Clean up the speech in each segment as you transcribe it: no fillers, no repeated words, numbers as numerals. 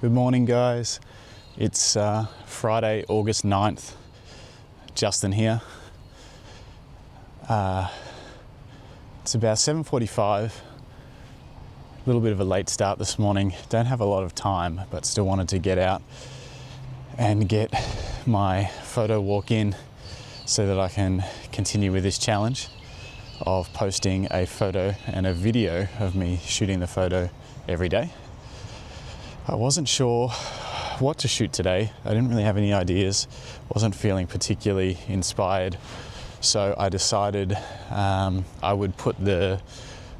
Good morning, guys. It's Friday, August 9th. Justin here. It's about 7:45. A little bit of a late start this morning. Don't have a lot of time, but still wanted to get out and get my photo walk in so that I can continue with this challenge of posting a photo and a video of me shooting the photo every day. I wasn't sure what to shoot today. I didn't really have any ideas. Wasn't feeling particularly inspired. So I decided I would put the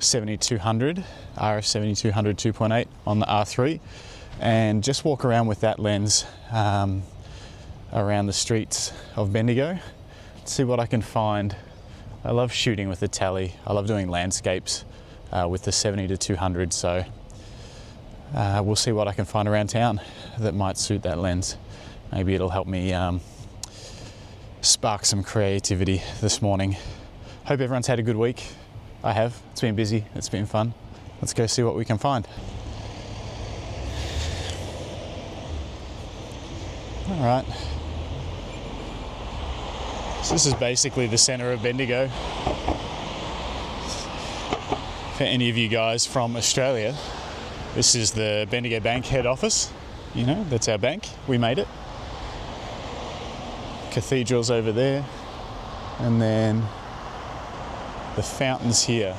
7200, RF 7200 2.8 on the R3 and just walk around with that lens around the streets of Bendigo, see what I can find. I love shooting with the tele. I love doing landscapes with the 70 to 200, so we'll see what I can find around town that might suit that lens. Maybe it'll help me spark some creativity this morning. Hope everyone's had a good week. I have. It's been busy. It's been fun. Let's go see what we can find. All right. So this is basically the center of Bendigo. For any of you guys from Australia, this is the Bendigo Bank head office. You know, that's our bank. We made it. Cathedral's over there. And then the fountain's here.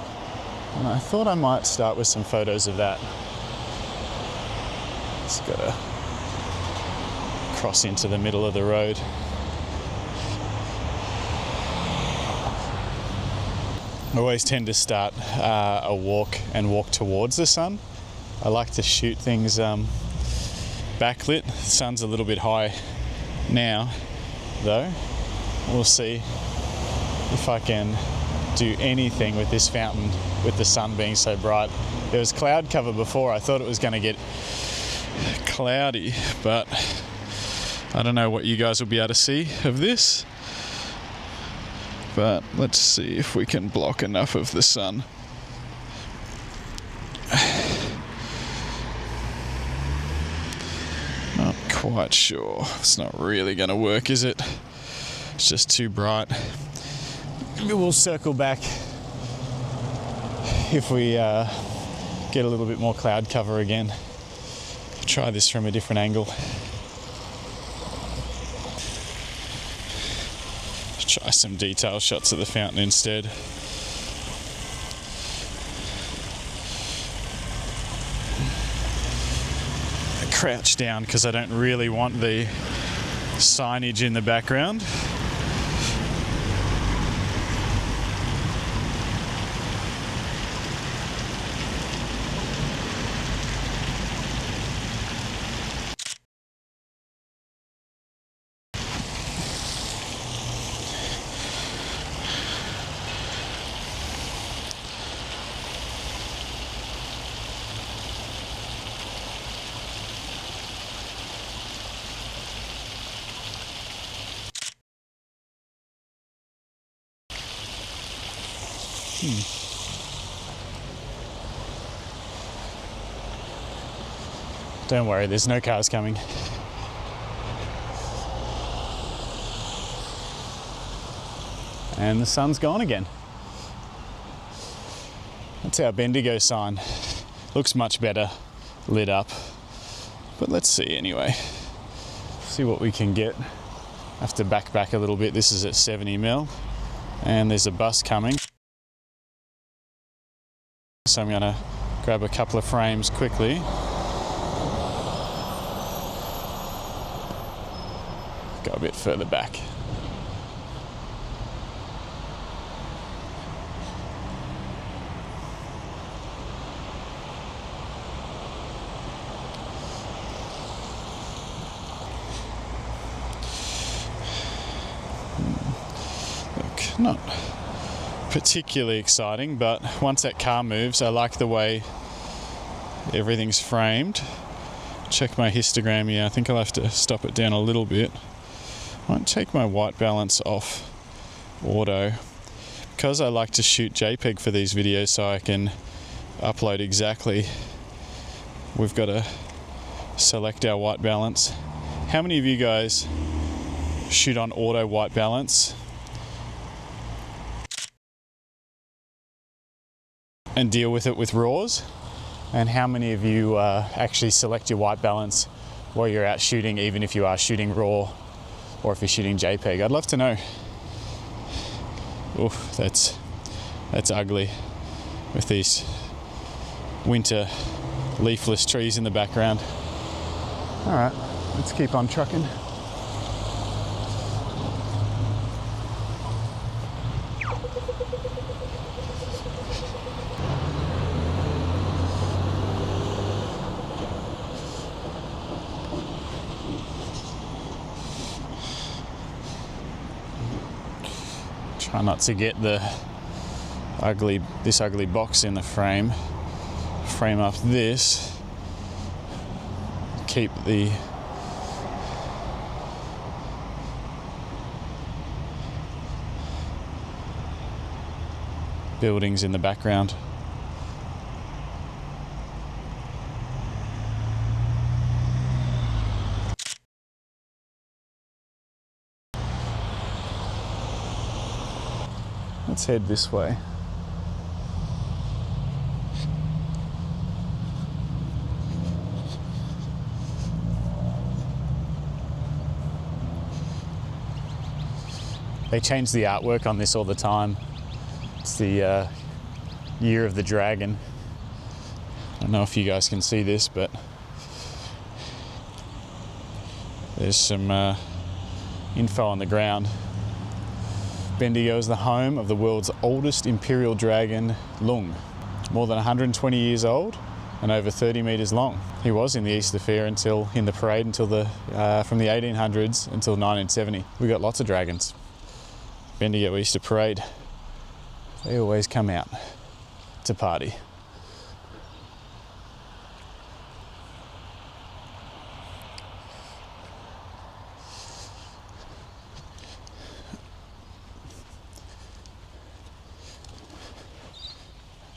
And I thought I might start with some photos of that. Just gotta cross into the middle of the road. I always tend to start a walk and walk towards the sun. I like to shoot things backlit. The sun's a little bit high now, though. We'll see if I can do anything with this fountain with the sun being so bright. There was cloud cover before. I thought it was going to get cloudy, but I don't know what you guys will be able to see of this. But let's see if we can block enough of the sun. Not quite sure. It's not really going to work, is it? It's just too bright. Maybe we'll circle back if we get a little bit more cloud cover again. Try this from a different angle. Try some detail shots of the fountain instead. I crouch down because I don't really want the signage in the background. Don't worry, there's no cars coming. And the sun's gone again. That's our Bendigo sign. Looks much better lit up. But let's see anyway. See what we can get. Have to back a little bit. This is at 70 mil. And there's a bus coming. So I'm gonna grab a couple of frames quickly. Go a bit further back. Look, not particularly exciting, but once that car moves, I like the way everything's framed. Check my histogram here. I think I'll have to stop it down a little bit. Might take my white balance off auto because I like to shoot JPEG for these videos so I can upload exactly. We've got a select our white balance. How many of you guys shoot on auto white balance and deal with it with RAWs? And how many of you actually select your white balance while you're out shooting, even if you are shooting RAW or if you're shooting JPEG? I'd love to know. Oof, that's ugly with these winter leafless trees in the background. All right, let's keep on trucking. Try not to get this ugly box in the frame. Frame up this. Keep the buildings in the background. Let's head this way. They change the artwork on this all the time. It's the Year of the Dragon. I don't know if you guys can see this, but there's some info on the ground. Bendigo is the home of the world's oldest imperial dragon, Lung. More than 120 years old and over 30 meters long. He was in the Easter Fair in the parade until from the 1800s until 1970. We got lots of dragons. Bendigo Easter Parade. They always come out to party.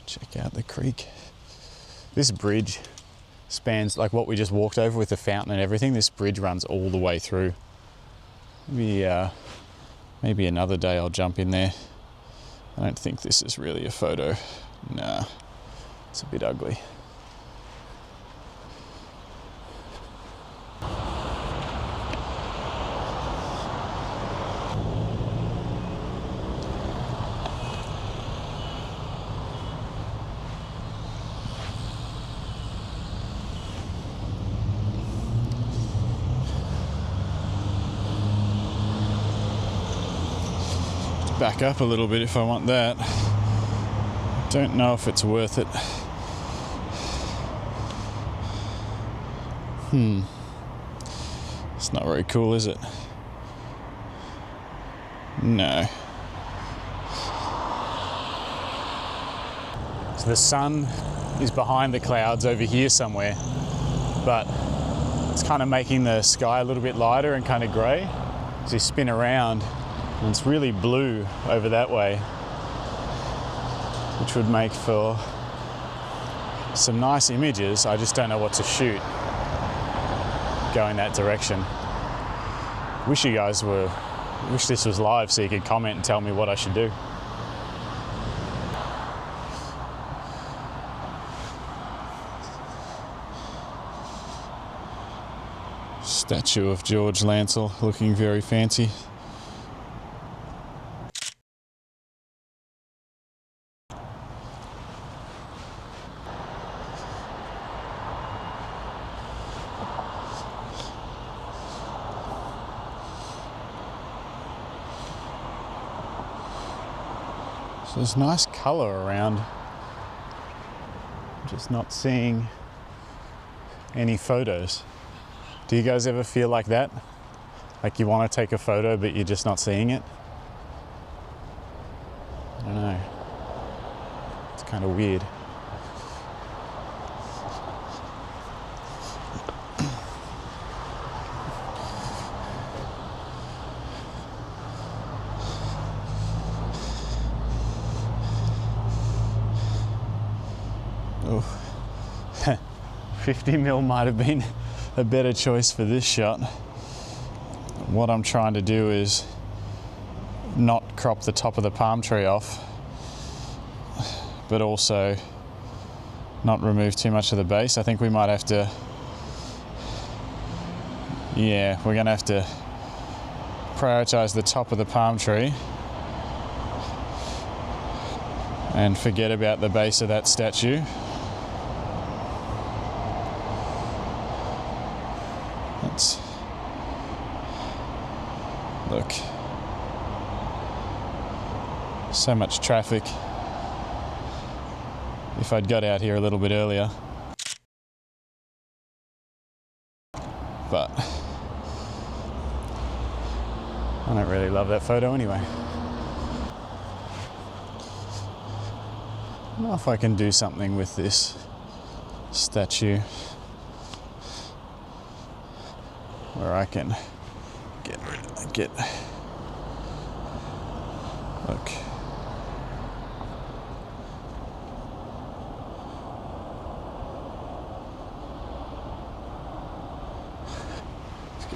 Check out the creek. This bridge spans, like what we just walked over with the fountain and everything, this bridge runs all the way through. Maybe another day I'll jump in there. I don't think this is really a photo. Nah, it's a bit ugly. Back up a little bit if I want that. Don't know if it's worth it. It's not very cool, is it? No. So the sun is behind the clouds over here somewhere, but it's kind of making the sky a little bit lighter and kind of grey. As you spin around, and it's really blue over that way, which would make for some nice images. I just don't know what to shoot going that direction. Wish this was live so you could comment and tell me what I should do. Statue of George Lancel looking very fancy. So there's nice colour around. I'm just not seeing any photos. Do you guys ever feel like that? Like you want to take a photo but you're just not seeing it? I don't know. It's kind of weird. Oh, 50 mil might have been a better choice for this shot. What I'm trying to do is not crop the top of the palm tree off, but also not remove too much of the base. I think we might have to, yeah, we're gonna have to prioritize the top of the palm tree and forget about the base of that statue. Let's look. So much traffic. If I'd got out here a little bit earlier. But I don't really love that photo anyway. I don't know if I can do something with this statue where I can look. Let's get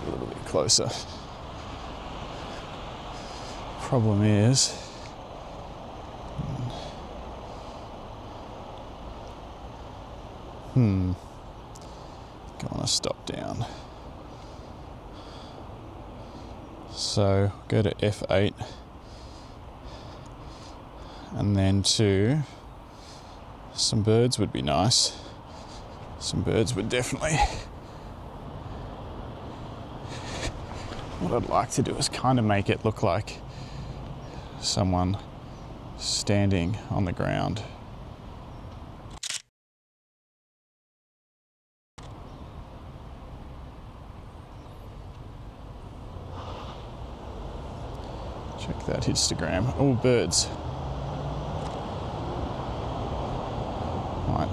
a little bit closer. Problem is, Go on a stop down. So go to F8 and then to some birds would be nice. Some birds would definitely. What I'd like to do is kind of make it look like someone standing on the ground. Check that Instagram. Oh, birds. Might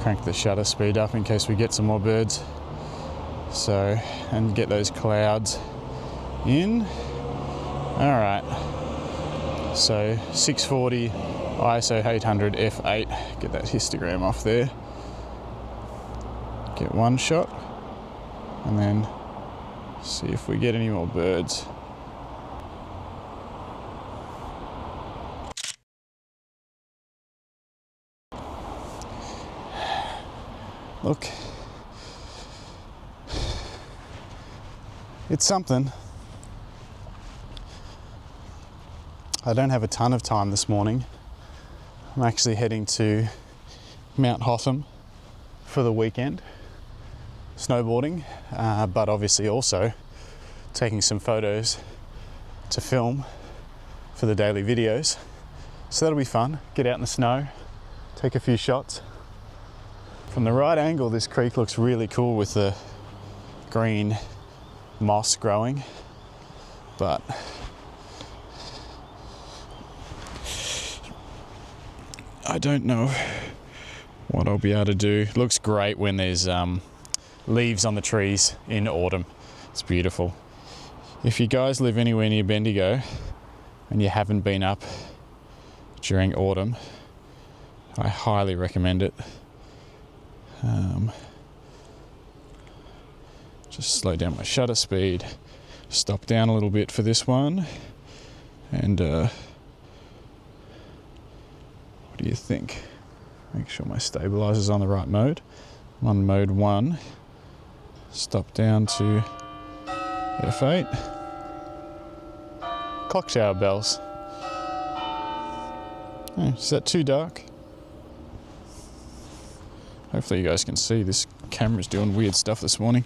crank the shutter speed up in case we get some more birds. So, and get those clouds in. All right. So 640, ISO 800, f8. Get that histogram off there. Get one shot, and then see if we get any more birds. Look, it's something. I don't have a ton of time this morning. I'm actually heading to Mount Hotham for the weekend, snowboarding, but obviously also taking some photos to film for the daily videos. So that'll be fun. Get out in the snow, take a few shots. From the right angle, this creek looks really cool with the green moss growing, but I don't know what I'll be able to do. It looks great when there's leaves on the trees in autumn. It's beautiful. If you guys live anywhere near Bendigo and you haven't been up during autumn, I highly recommend it. Just slow down my shutter speed, stop down a little bit for this one, and what do you think? Make sure my stabilizer's on the right mode. I'm on mode 1. Stop down to F8. Clock shower bells. Oh, is that too dark? Hopefully you guys can see this camera's doing weird stuff this morning.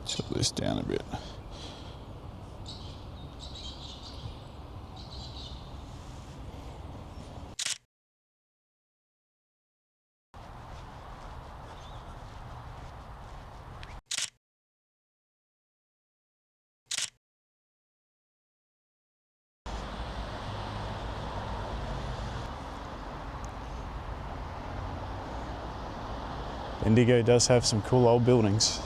Tilt this down a bit. Indigo does have some cool old buildings.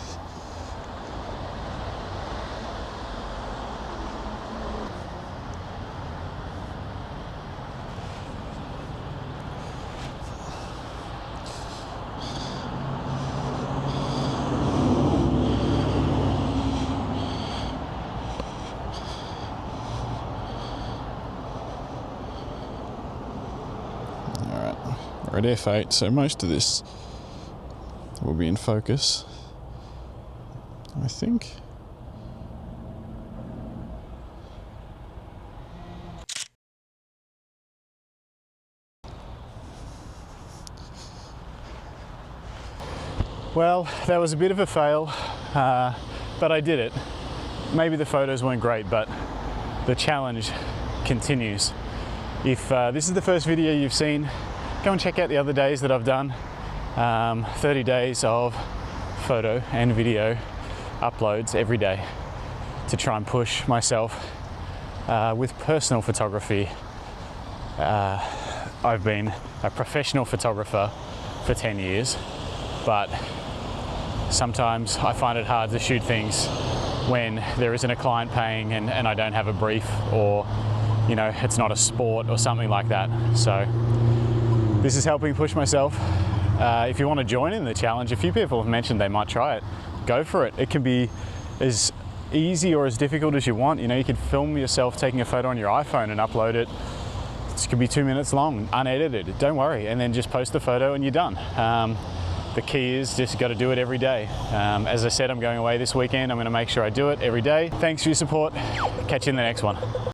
We're at F8, so most of this will be in focus, I think. Well, that was a bit of a fail, but I did it. Maybe the photos weren't great, but the challenge continues. If this is the first video you've seen, go and check out the other days that I've done. 30 days of photo and video uploads every day to try and push myself with personal photography. I've been a professional photographer for 10 years, but sometimes I find it hard to shoot things when there isn't a client paying and I don't have a brief, or you know, it's not a sport or something like that. So this is helping push myself. If you want to join in the challenge, a few people have mentioned they might try it. Go for it. It can be as easy or as difficult as you want. You know, you could film yourself taking a photo on your iPhone and upload it. It could be 2 minutes long, unedited, don't worry, and then just post the photo and you're done. The key is just got to do it every day. As I said, I'm going away this weekend. I'm going to make sure I do it every day. Thanks for your support. Catch you in the next one.